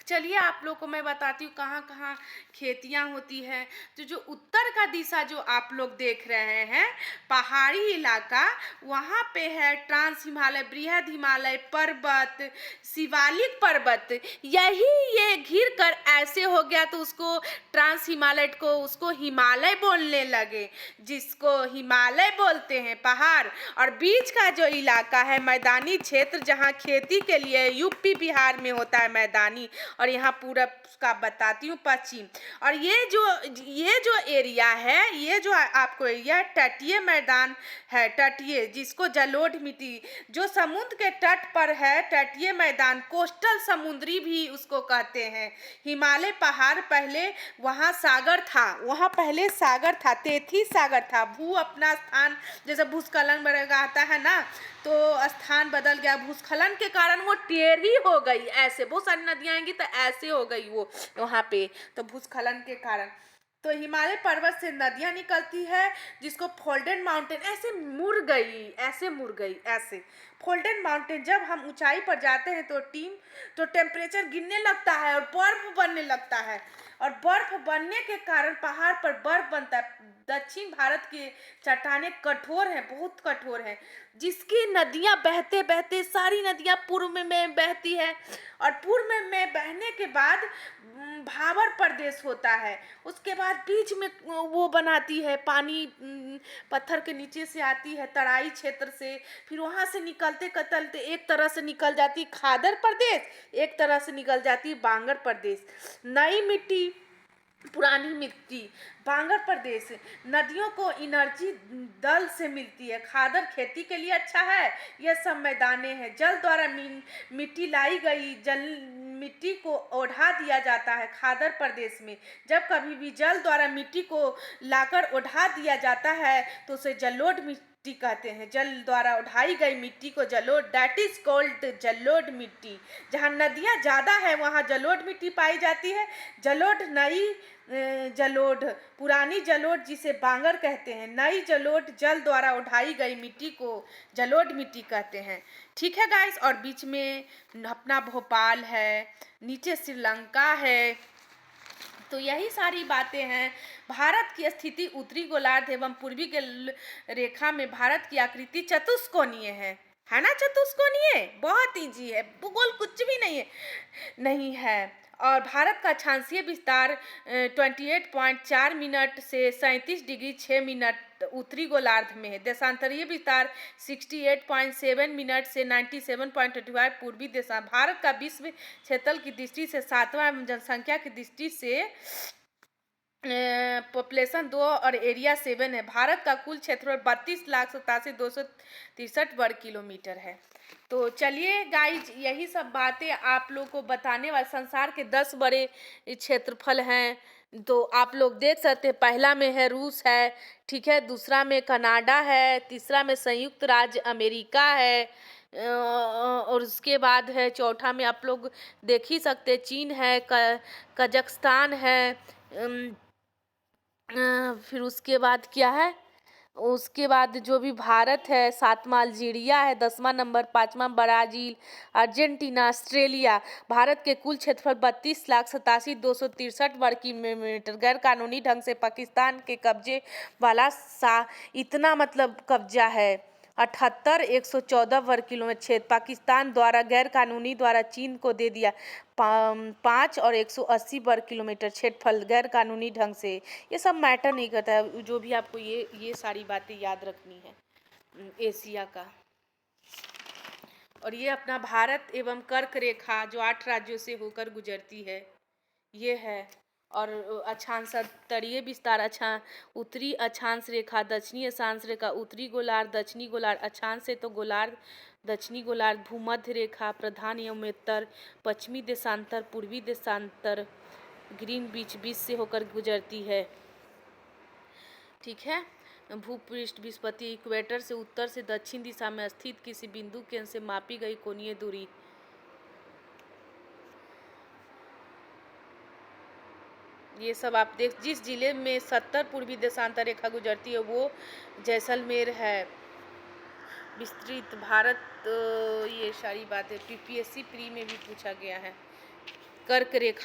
चलिए आप लोग को मैं बताती हूँ कहाँ कहाँ खेतियाँ होती है। तो जो उत्तर का दिशा जो आप लोग देख रहे हैं पहाड़ी इलाका, वहाँ पे है ट्रांस हिमालय, बृहद हिमालय पर्वत, शिवालिक पर्वत। यही ये घिर कर ऐसे हो गया तो उसको ट्रांस हिमालय को उसको हिमालय बोलने लगे, जिसको हिमालय बोलते हैं पहाड़। और बीच का जो इलाका है मैदानी क्षेत्र, जहाँ खेती के लिए यूपी बिहार में होता है मैदानी, और यहाँ पूरब का बताती हूँ पश्चिम। और ये जो एरिया है, ये जो आपको एरिया तटीय मैदान है, तटीय जिसको जलोढ़ मिट्टी जो समुद्र के तट पर है, तटीय मैदान कोस्टल समुद्री भी उसको कहते हैं। हिमालय पहाड़ पहले वहाँ सागर था, वहाँ पहले सागर था, तेथी सागर था। भू अपना स्थान जैसे भूस्खलन वगैरह आता है ना, तो स्थान बदल गया भूस्खलन के कारण, वो टेढ़ी हो गई। ऐसे बहुत सारी नदियाँ आएंगी तो ऐसे हो गई वो वहाँ पे, तो भूस्खलन के कारण। तो हिमालय पर्वत से नदियाँ निकलती है, जिसको फोल्डेड माउंटेन ऐसे मुड़ गई, ऐसे मुड़ गई, ऐसे फोल्डेड माउंटेन। जब हम ऊंचाई पर जाते हैं तो टेम्परेचर गिरने लगता है और बर्फ बनने लगता है, और बर्फ बनने के कारण पहाड़ पर बर्फ बनता है। दक्षिण भारत की चट्टानें कठोर हैं, बहुत कठोर हैं, जिसकी नदियां बहते बहते सारी नदियां पूर्व में बहती है, और पूर्व में बहने के बाद भाबर प्रदेश होता है। उसके बाद बीच में वो बनाती है पानी, पत्थर के नीचे से आती है तराई क्षेत्र से, फिर वहाँ से निकलते कतलते एक तरह से निकल जाती खादर प्रदेश, एक तरह से निकल जाती बांगर प्रदेश। नई मिट्टी, पुरानी मिट्टी, बांगर प्रदेश। नदियों को एनर्जी दल से मिलती है। खादर खेती के लिए अच्छा है। यह सब मैदाने हैं, जल द्वारा मिट्टी लाई गई, जल मिट्टी को ओढ़ा दिया जाता है खादर प्रदेश में। जब कभी भी जल द्वारा मिट्टी को लाकर ओढ़ा दिया जाता है तो उसे जलोढ़ मिट्टी कहते हैं। जल द्वारा उठाई गई मिट्टी को जलोढ़, दैट इज कॉल्ड जलोढ़ मिट्टी। जहाँ नदियाँ ज़्यादा है वहाँ जलोढ़ मिट्टी पाई जाती है। जलोढ़, नई जलोढ़, पुरानी जलोढ़ जिसे बांगर कहते हैं, नई जलोढ़ जल द्वारा उठाई गई मिट्टी को जलोढ़ मिट्टी कहते हैं। ठीक है गाइस। और बीच में अपना भोपाल है, नीचे श्रीलंका है। तो यही सारी बातें हैं। भारत की स्थिति उत्तरी गोलार्ध एवं पूर्वी के रेखा में भारत की आकृति चतुष्कोणीय है ना, चतुष्कोणीय बहुत इजी है, भूगोल कुछ भी नहीं है। और भारत का अक्षांशीय विस्तार 28.4 मिनट से 37 डिग्री 6 मिनट उत्तरी गोलार्ध में है। देशांतरीय विस्तार 68.7 मिनट से 97.25 पूर्वी देशांतर। भारत का विश्व क्षेत्रफल की दृष्टि से 7वां एवं जनसंख्या की दृष्टि से पॉपुलेशन 2 और एरिया 7 है। भारत का कुल क्षेत्रफल 32,87,263 वर्ग किलोमीटर है। तो चलिए गाइज, यही सब बातें आप लोग को बताने वाले। संसार के 10 बड़े क्षेत्रफल हैं, तो आप लोग देख सकते हैं। पहला में है रूस है, ठीक है, दूसरा में कनाडा है, तीसरा में संयुक्त राज्य अमेरिका है, और उसके बाद है चौथा में आप लोग देख ही सकते चीन है, कजाकिस्तान है, फिर उसके बाद क्या है, उसके बाद जो भी भारत है, 7वां अल्जीरिया है, 10वां नंबर, 5वां ब्राज़ील, अर्जेंटीना, ऑस्ट्रेलिया। भारत के कुल क्षेत्रफल 32,87,263 वर्ग किलोमीटर। गैर कानूनी ढंग से पाकिस्तान के कब्जे वाला इतना मतलब कब्जा है 78,114 वर्ग किलोमीटर क्षेत्र। पाकिस्तान द्वारा गैर कानूनी द्वारा चीन को दे दिया 5 और 180 वर्ग किलोमीटर क्षेत्रफल गैर कानूनी ढंग से। ये सब मैटर नहीं करता है, जो भी आपको ये सारी बातें याद रखनी है एशिया का। और ये अपना भारत एवं कर्क रेखा जो 8 राज्यों से होकर गुजरती है, ये है। और अक्षांश तटीय विस्तार, उत्तरी अक्षांश रेखा, दक्षिणी अक्षांश रेखा, उत्तरी गोलार्ध, दक्षिणी गोलार्ध, अक्षांश से तो गोलार्ध, दक्षिणी गोलार्ध, भूमध्य रेखा, प्रधान एवं उत्तर, पश्चिमी देशांतर, पूर्वी देशांतर, ग्रीनविच बीच से होकर गुजरती है। ठीक है। भूपृष्ठ विस्फीति इक्वेटर से उत्तर से दक्षिण दिशा में स्थित किसी बिंदु केंद्र से मापी गई कोणीय दूरी। ये सब आप देख, जिस जिले में 70 पूर्वी देशांतर रेखा गुजरती है वो जैसलमेर है। विस्तृत भारत, ये सारी बातें PPSC प्री में भी पूछा गया है। कर्क रेखा